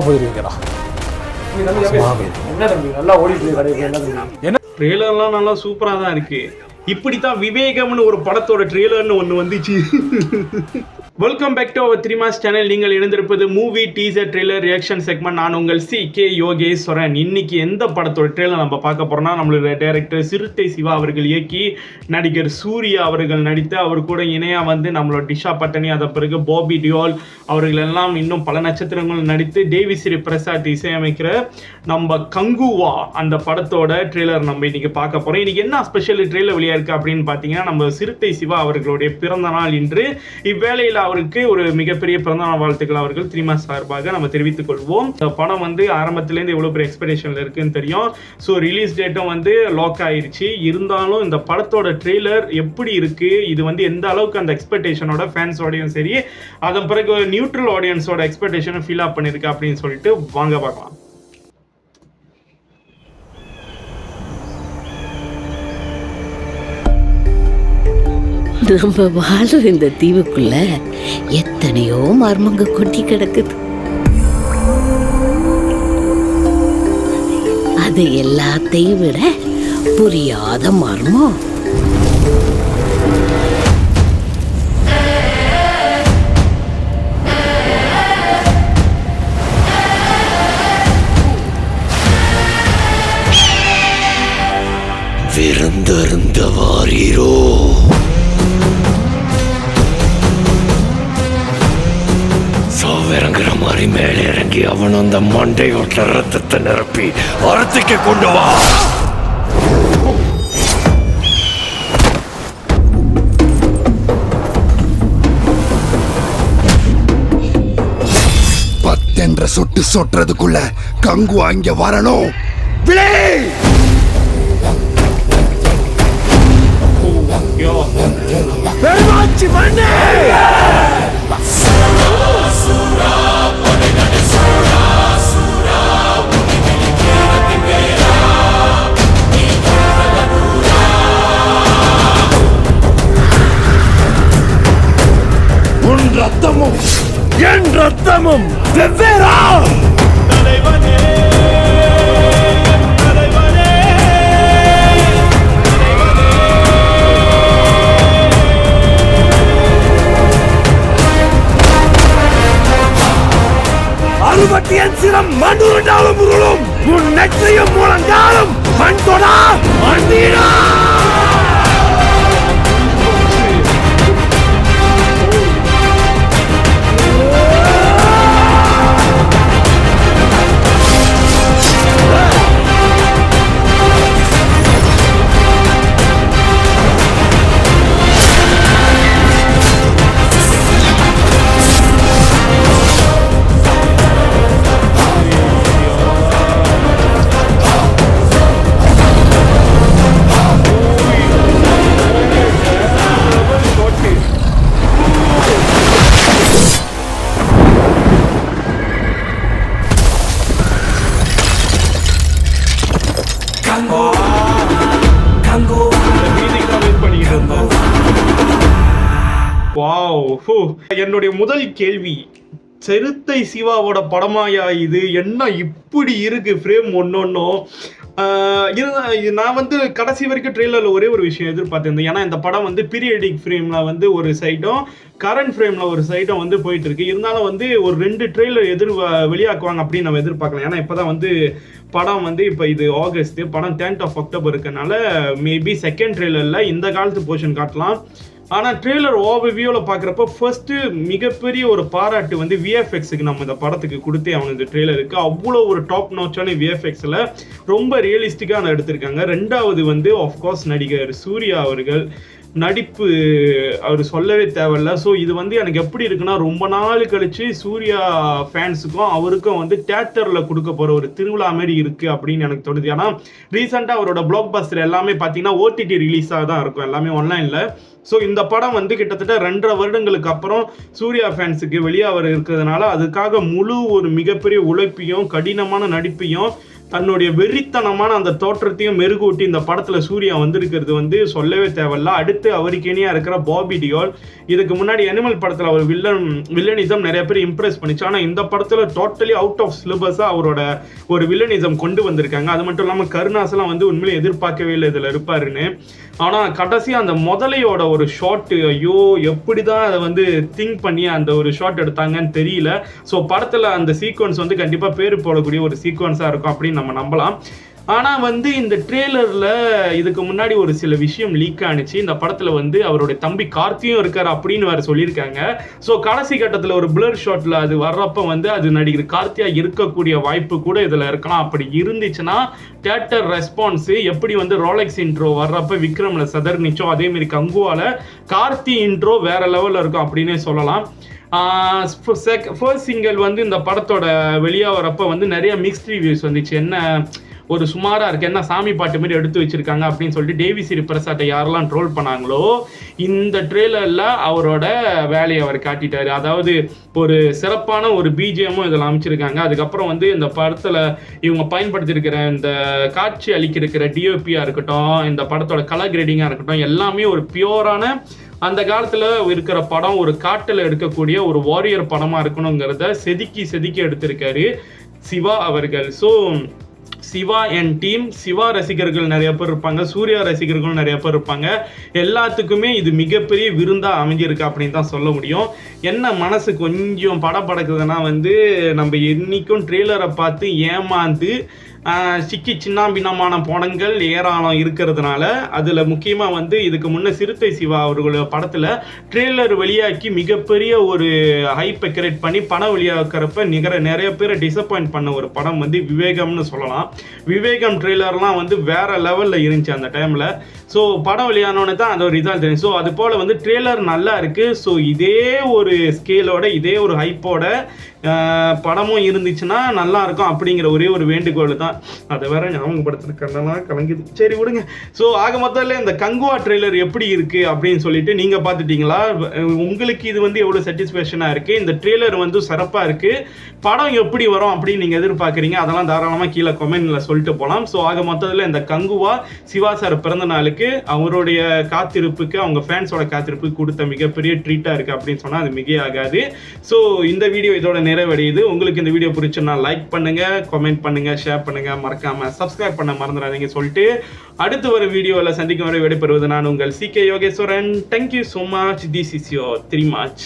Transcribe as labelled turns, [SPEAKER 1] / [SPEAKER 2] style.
[SPEAKER 1] போயிருவீங்கடா.
[SPEAKER 2] என்ன தம்பி நல்லா ஓடிட்டு கடைக்கு என்ன
[SPEAKER 3] ட்ரெய்லர்லாம் நல்லா சூப்பராக தான் இருக்கு. இப்படித்தான் விவேகம்னு ஒரு படத்தோட ட்ரெய்லர்னு ஒன்று வந்துச்சு. Welcome back to our 3 mass channel. நீங்கள் இணைந்திருப்பது movie teaser trailer reaction segment. நான் உங்கள் CK யோகேஸ்வரன். இன்னைக்கு எந்த படத்தோட ட்ரெய்லர் நம்ம பார்க்க போறோம்னா, நம்மளோட டைரக்டர் சிறுத்தை சிவா அவர்கள் இயக்கி நடிகர் சூர்யா அவர்கள் நடித்து அவர் கூட இணையா வந்து நம்மளோட டிஷா பட்டனி, அதை பிறகு பாபி டியோல் அவர்கள் எல்லாம் இன்னும் பல நட்சத்திரங்கள் நடித்து தேவி ஸ்ரீ பிரசாத் இசையமைக்கிற நம்ம கங்குவா அந்த படத்தோட ட்ரெய்லர் நம்ம இன்னைக்கு பார்க்க போறோம். இன்னைக்கு என்ன ஸ்பெஷல் ட்ரெய்லர் வெளியா இருக்கு அப்படின்னு பார்த்தீங்கன்னா, நம்ம சிறுத்தை சிவா அவர்களுடைய பிறந்த நாள் இன்று. இவ்வேளையில் அவருக்கு ஒரு மிகப்பெரிய பிறந்தநாள் வாழ்த்துக்கள் அவர்கள் 3 மாஸ் சார்பாக நம்ம தெரிவித்துக் கொள்வோம். இந்த படம் வந்து ஆரம்பத்திலேருந்து எவ்வளவு பெரிய எக்ஸ்பெக்டேஷன்ல இருக்குன்னு தெரியும். ஸோ ரிலீஸ் டேட்டும் வந்து லாக் ஆயிருச்சு. இருந்தாலும் இந்த படத்தோட ட்ரெய்லர் எப்படி இருக்கு, இது வந்து எந்த அளவுக்கு அந்த எக்ஸ்பெக்டேஷனோட ஃபேன்ஸோடையும் சரி, அதன் பிறகு நியூட்ரல் ஆடியன்ஸோட எக்ஸ்பெக்டேஷனை ஃபில் அப் பண்ணிருக்கு அப்படின்னு சொல்லிட்டு வாங்க பார்க்கலாம்.
[SPEAKER 4] நம்ம வாழ்ற இந்த தீவுக்குள்ள எத்தனையோ மர்மங்க கொட்டி கிடக்குது. அது எல்லாத்தையும் விட புரியாத மர்மம் விருந்தருந்த வாரீரோ. இறங்குற மாதிரி மேலே இறங்கி அவன் அந்த மண்டையோட்ட ரத்தத்தை நிரப்பி அறுத்துக்கு கொண்டு வா.
[SPEAKER 5] பத்தென்ற சொட்டு சொட்டுறதுக்குள்ள கங்கு அங்க வரணும். விளை பெருமாச்சி மண்ணே ரத்தமும் என் ரத்தமும் வெவ்வேறா. அறுபத்தியன் சிரம் மண்ணுருண்டாலும் உருளும் உன் நெற்றியும் முழங்காலும் மண் தொடா மண்ணீரா.
[SPEAKER 3] என்னுடைய முதல் கேள்வி, சிறுத்தை சிவாவோட படமாயா இது? என்ன இப்படி இருக்கு ஃப்ரேம் ஒன்னொன்னும்? நான் வந்து கடைசி வரைக்கும் ட்ரெய்லரில் ஒரே ஒரு விஷயம் எதிர்பார்த்திருந்தேன். ஏன்னா இந்த படம் வந்து பீரியடிக் ஃப்ரேமில் வந்து ஒரு சைடும் கரண்ட் ஃப்ரேமில் ஒரு சைடும் வந்து போயிட்டு இருக்கு. இருந்தாலும் வந்து ஒரு 2 ட்ரெய்லர் வெளியாக்குவாங்க அப்படின்னு நம்ம எதிர்பார்க்கலாம். ஏன்னா இப்போ தான் வந்து படம் வந்து இப்போ இது ஆகஸ்ட், படம் 10th of October இருக்கனால மேபி செகண்ட் ட்ரெய்லரில் இந்த காலத்து போர்ஷன் காட்டலாம். ஆனால் ட்ரெய்லர் ஓவர்வியூவில் பார்க்குறப்ப ஃபர்ஸ்ட்டு மிகப்பெரிய ஒரு பாராட்டு வந்து விஎஃப்எக்ஸுக்கு நம்ம இந்த படத்துக்கு கொடுத்தே அவனுக்கு இந்த ட்ரெய்லருக்கு. அவ்வளோ ஒரு டாப் நோச்சான விஎஃப்எக்ஸில் ரொம்ப ரியலிஸ்டிக்காக எடுத்திருக்காங்க. ரெண்டாவது வந்து ஆஃப்கோர்ஸ் நடிகர் சூர்யா அவர்கள் நடிப்பு அவர் சொல்லவே தேவையில்ல. ஸோ இது வந்து எனக்கு எப்படி இருக்குன்னா, ரொம்ப நாள் கழிச்சு சூர்யா ஃபேன்ஸுக்கும் அவருக்கும் வந்து தியேட்டரில் கொடுக்க போகிற ஒரு திருவிழா மாதிரி இருக்குது அப்படின்னு எனக்கு தோணுது. ஏன்னா ரீசெண்டாக அவரோட பிளாக் பஸ்டர் எல்லாமே பார்த்தீங்கன்னா OTT ரிலீஸாக தான் இருக்கும், எல்லாமே ஆன்லைனில். ஸோ இந்த படம் வந்து கிட்டத்தட்ட 2.5 வருடங்களுக்கு அப்புறம் சூர்யா ஃபேன்ஸுக்கு வெளியாக இருக்கிறதுனால அதுக்காக முழு ஒரு மிகப்பெரிய உழைப்பையும் கடினமான நடிப்பையும் தன்னுடைய வெறித்தனமான அந்த தோற்றத்தையும் மெருகூட்டி இந்த படத்துல சூர்யா வந்திருக்கிறது வந்து சொல்லவே தேவையில்ல. அடுத்து அவருக்கு இனியா இருக்கிற பாபி டியோல். இதுக்கு முன்னாடி அனிமல் படத்துல அவர் வில்லனிசம் நிறைய பேர் இம்ப்ரெஸ் பண்ணிச்சு. ஆனா இந்த படத்துல டோட்டலி அவுட் ஆஃப் சிலபஸா அவரோட ஒரு வில்லனிசம் கொண்டு வந்திருக்காங்க. அது மட்டும் இல்லாம கருணாஸ்லாம் வந்து உண்மையிலே எதிர்பார்க்கவே இல்லை இதுல இருப்பாருன்னு. ஆனா கடைசி அந்த முதலையோட ஒரு ஷாட், ஐயோ எப்படிதான் அதை வந்து திங்க் பண்ணி அந்த ஒரு ஷாட் எடுத்தாங்கன்னு தெரியல. ஸோ படத்துல அந்த சீக்வன்ஸ் வந்து கண்டிப்பா பேரு போடக்கூடிய ஒரு சீக்வன்ஸா இருக்கும் அப்படின்னு நம்ம நம்பலாம். ஆனா வந்து இந்த ட்ரெய்லர்ல இதுக்கு முன்னாடி ஒரு சில விஷயம் லீக் ஆனிச்சு. இந்த படத்துல வந்து அவருடைய தம்பி கார்த்தியும் இருக்காரு அப்படின்னு வேற சொல்லியிருக்காங்க. ஸோ கடைசி கட்டத்துல ஒரு பிளர் ஷாட்ல அது வர்றப்ப வந்து அது நடிகர் கார்த்தியா இருக்கக்கூடிய வாய்ப்பு கூட இதுல இருக்கலாம். அப்படி இருந்துச்சுன்னா தியேட்டர் ரெஸ்பான்ஸ் எப்படி வந்து ரோலெக்ஸ் இன்ட்ரோ வர்றப்ப விக்ரம்ல சதர்னிச்சோ அதே மாதிரி கங்குவால கார்த்தி இன்ட்ரோ வேற லெவல்ல இருக்கும் அப்படின்னே சொல்லலாம். ஃபர்ஸ்ட் சிங்கிள் வந்து இந்த படத்தோட வெளியா வரப்ப வந்து நிறைய மிக்ஸ்ட் ரிவ்யூஸ் வந்துச்சு. என்ன ஒரு சுமாரா இருக்கு, என்ன சாமி பாட்டு மாதிரி எடுத்து வச்சிருக்காங்க அப்படின்னு சொல்லிட்டு டேவி ஸ்ரீ பிரசாத்தை யாரெல்லாம் ட்ரோல் பண்ணாங்களோ இந்த ட்ரெய்லர்ல அவரோட வேலையை அவர் காட்டிட்டாரு. அதாவது ஒரு சிறப்பான ஒரு பிஜிஎம்மும் இதில் அமைச்சிருக்காங்க. அதுக்கப்புறம் வந்து இந்த படத்துல இவங்க பயன்படுத்தியிருக்கிற இந்த காட்சி அளிக்கிற டிஓபியா இருக்கட்டும், இந்த படத்தோட கலர் கிரேடிங்கா இருக்கட்டும், எல்லாமே ஒரு பியூரான அந்த காலத்துல இருக்கிற படம், ஒரு காட்டுல எடுக்கக்கூடிய ஒரு வாரியர் படமா இருக்கணுங்கிறத செதுக்கி எடுத்திருக்காரு சிவா அவர்கள். So Siva and team, Siva ரசிகர்கள் நிறைய பேர் இருப்பாங்க, சூர்யா ரசிகர்கள் நிறைய பேர் இருப்பாங்க. எல்லாத்துக்குமே இது மிகப்பெரிய விருந்தா அமைஞ்சிருக்கு அப்படின்னு தான் சொல்ல முடியும். என்ன மனசு கொஞ்சம் படபடக்குதுன்னா வந்து நம்ம என்னைக்கும் ட்ரெய்லரை பார்த்து ஏமாந்து சிக்கி சின்னாபின்னமான படங்கள் ஏராளம் இருக்கிறதுனால அதில் முக்கியமாக வந்து இதுக்கு முன்னே சிறுத்தை சிவா அவர்களோட படத்தில் ட்ரெய்லர் வெளியாக்கி மிகப்பெரிய ஒரு ஹைப்பை கிரியேட் பண்ணி படம் வெளியாகிறப்ப நிறைய பேரை டிசப்பாயிண்ட் பண்ண ஒரு படம் வந்து விவேகம்னு சொல்லலாம். விவேகம் ட்ரெய்லர்லாம் வந்து வேற லெவலில் இருந்துச்சு அந்த டைமில். ஸோ படம் வெளியானோன்னு தான் அந்த ஒரு ரிசல்ட் தெரியும். ஸோ அது போல் வந்து ட்ரெய்லர் நல்லா இருக்குது. ஸோ இதே ஒரு ஸ்கேலோட இதே ஒரு ஹைப்போட படமும் இருந்துச்சுன்னா நல்லா இருக்கும் அப்படிங்கிற ஒரே ஒரு வேண்டுகோள் தான். அதை வேற ஞாபகப்படுத்திருக்கா கலங்குது. சரி விடுங்க. ஸோ ஆக மொத்தத்தில் இந்த கங்குவா ட்ரெய்லர் எப்படி இருக்கு அப்படின்னு சொல்லிட்டு நீங்க பார்த்துட்டீங்களா? உங்களுக்கு இது வந்து எவ்வளவு சாட்டிஸ்ஃபேக்ஷனா இருக்கு? இந்த ட்ரெய்லர் வந்து சிறப்பா இருக்கு. படம் எப்படி வரும் அப்படின்னு நீங்க எதிர்பார்க்குறீங்க? அதெல்லாம் தாராளமா கீழே கமெண்ட்ல சொல்லிட்டு போகலாம். ஸோ ஆக மொத்தத்தில் இந்த கங்குவா சிவா சார் பிறந்த நாளுக்கு அவருடைய காத்திருப்புக்கு, அவங்க ஃபேன்ஸோட காத்திருப்புக்கு கொடுத்த மிகப்பெரிய ட்ரீட்டா இருக்கு அப்படின்னு சொன்னா அது மிக ஆகாது. ஸோ இந்த வீடியோ இதோட நிறைவடையுது. உங்களுக்கு இந்த வீடியோ பிடிச்சுன்னா லைக் பண்ணுங்க, கமெண்ட் பண்ணுங்க, ஷேர் பண்ணுங்க, மறக்காம சப்ஸ்கிரைப் பண்ண மறந்துடாதீங்க சொல்லிட்டு அடுத்து வர வீடியோவில் சந்திக்கும் வரை விடைபெறுவது நான் உங்கள் CK Yogeswaran. Thank you so much. This is your 3 March.